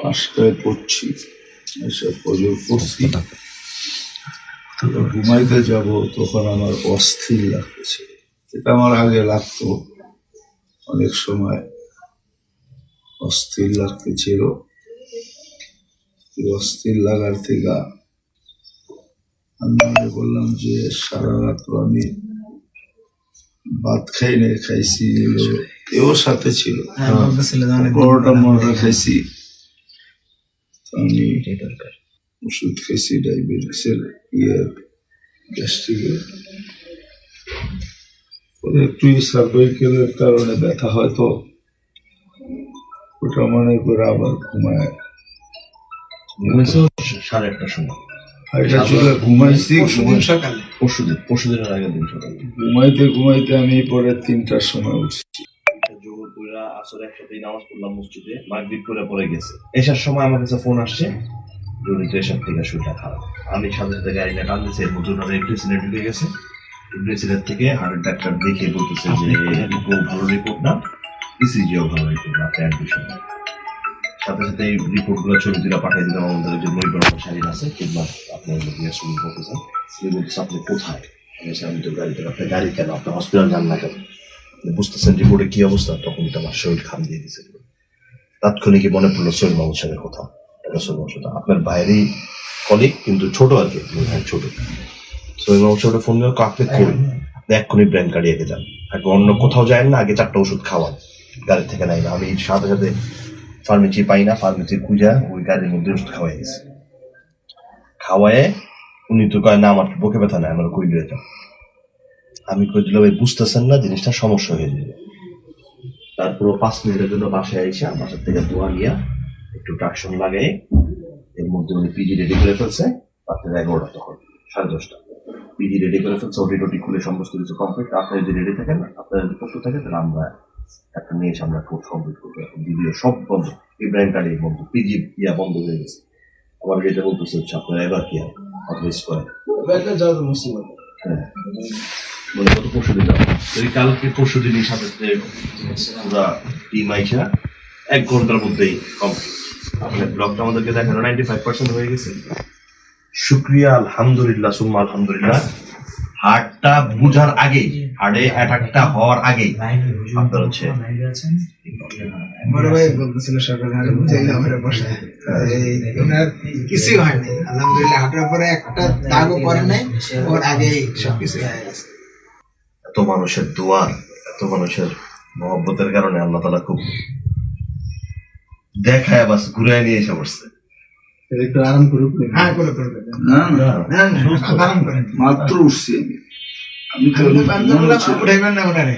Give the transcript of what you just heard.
5টায় পড়ছি, এসব ফজর পড়ছি, ঘুমাইতে যাব তখন আমার অস্থির লাগতেছে। এটা আমার আগে লাগতো, অনেক সময় অস্থির লাগতেছিল। অস্থির লাগার থেকে আমি মনে করলাম যে সারা রাত আমি ভাত খাই নাই, খাইছি এও সাথে ছিল, 12টা খাইছি। আমি ওষুধ খাইছি ডায়াবেটিসের, গ্যাস্ট্রিকের, একটু সার্ভাইকেলের কারণে ব্যথা হয়তো, ওটা মনে করে আবার ঘুমায়। 1:30টার সময় ঘুমাইছি, পরশুদিনের আগের দিন সকালে ঘুমাইতে আমি পরে 3টার সময় উঠছি। জোহর কইরা আসর একসাথে নামাজ পড়লাম মসজিদে, মাগরিব করে পরে গেছে। এসার সময় আমার কাছে ফোন আসছে, জরুরি এসার থেকে শরীরটা খারাপ। আমি সাথে সাথে গাড়ি না টানতেছি, এর মধ্যে ওনারা ইউক্রেসিনে ঢুকে গেছে। ইউক্রেসিনের থেকে হার্টের ডাক্তার দেখে বলতেছে যে ভালো রিপোর্ট না, ইসিজিও ভালো রিপোর্ট না, আপনার অ্যাডমিশন। সাথে সাথে এই রিপোর্টগুলো ছবি তুলে পাঠিয়ে দিলাম আমাদের যে মনিটর শারীর আছে, কিংবা আপনার যদি শুরু করতে চান, তিনি বলতেছে আপনি কোথায়? আমি তো গাড়িতে, আপনার গাড়ি কেন, আপনার হসপিটাল যান না কেন? বুঝতেছেন রিপোর্টে কি অবস্থা? তখন তো আমার শরীর খাম দিয়ে দিচ্ছে। তাৎক্ষণিক মনে পড়লো সোহেল মাহমুদ সাহেবের কথা। আপনার বাইরেই কলিগ, কিন্তু ছোট আর কি, ছোট। সোহেল মাহমুদ সাহেবের ফোন দিয়ে আপনি করি, আপনি এক্ষুনি ব্র্যান্ড গাড়ি আগে যান, আগে অন্য কোথাও যায় না, আগে 4টা ওষুধ খাওয়ান, গাড়ি থেকে নাই না। আমি সাথে সাথে ফার্মেসি পাই না, ফার্মেসি খুঁজা ওই গাড়ির মধ্যে ওষুধ খাওয়াই গেছে। খাওয়ায় উনি তো কয় না আমার বুকে ব্যথা নাই, আমার কই দিয়ে যাও। আমি কই দিলাম ভাই বুঝতেছেন না, জিনিসটা সমস্যা হয়ে যাবে। তারপর 5 মিনিটের জন্য বাসায় আইসা, বাসার থেকে দোয়া নিয়ে একটু ট্রাকশন লাগাই, এর মধ্যে উনি পিজি রেডি করে ফেলছে। রাত্রে 11টা, তখন 10:30, পিজি রেডি করে ফেলছে, ওটি টোটি খুলে সমস্ত কিছু কমপ্লিট। আপনারা যদি রেডি থাকেন, আপনারা যদি প্রস্তুত থাকেন, তাহলে আমরা একটা নিয়ে এসে আমরা কোর্স কমপ্লিট করবো। এখন ভিডিও সব বন্ধ, ইব্রাহিম গাড়ি বন্ধ, পিজি বন্ধ হয়ে গেছে। আমার যেটা বলতেছে হচ্ছে আপনারা এবার কি আর অথরাইজ করেন। হ্যাঁ, মানে গত পরশু দিন যাবো, কালকে পরশু দিনই সাথে পুরা টিম আইসা 1 ঘন্টার মধ্যেই কমপ্লিট। আপনার ব্লগটা আমাদেরকে দেখানো 95% হয়ে গেছে। শুক্রিয়া, আলহামদুলিল্লাহ, সুম্মা আলহামদুলিল্লাহ। হার্টটা বুঝার আগে, হার্টে অ্যাটাকটা হওয়ার আগে আপনার হচ্ছে বড় ভাই বলতেছিল সকালে, আরে বুঝাইলে আমরা বসে ওনার কিছুই হয় নাই, আলহামদুলিল্লাহ। হাঁটার পরে একটা দাগও পড়ে নাই, ওর আগেই সবকিছু হয়ে গেছে। এত মানুষের দোয়া, এত মানুষের মহব্বতের কারণে আল্লাহ তাআলা খুব দেখায় বাস ঘুরে নিয়ে এসে বসছে। একটু আরাম করুক। হ্যাঁ, করে না আরাম করেন, মাত্র উঠছি আমি। উঠাইবেন না ওনারে।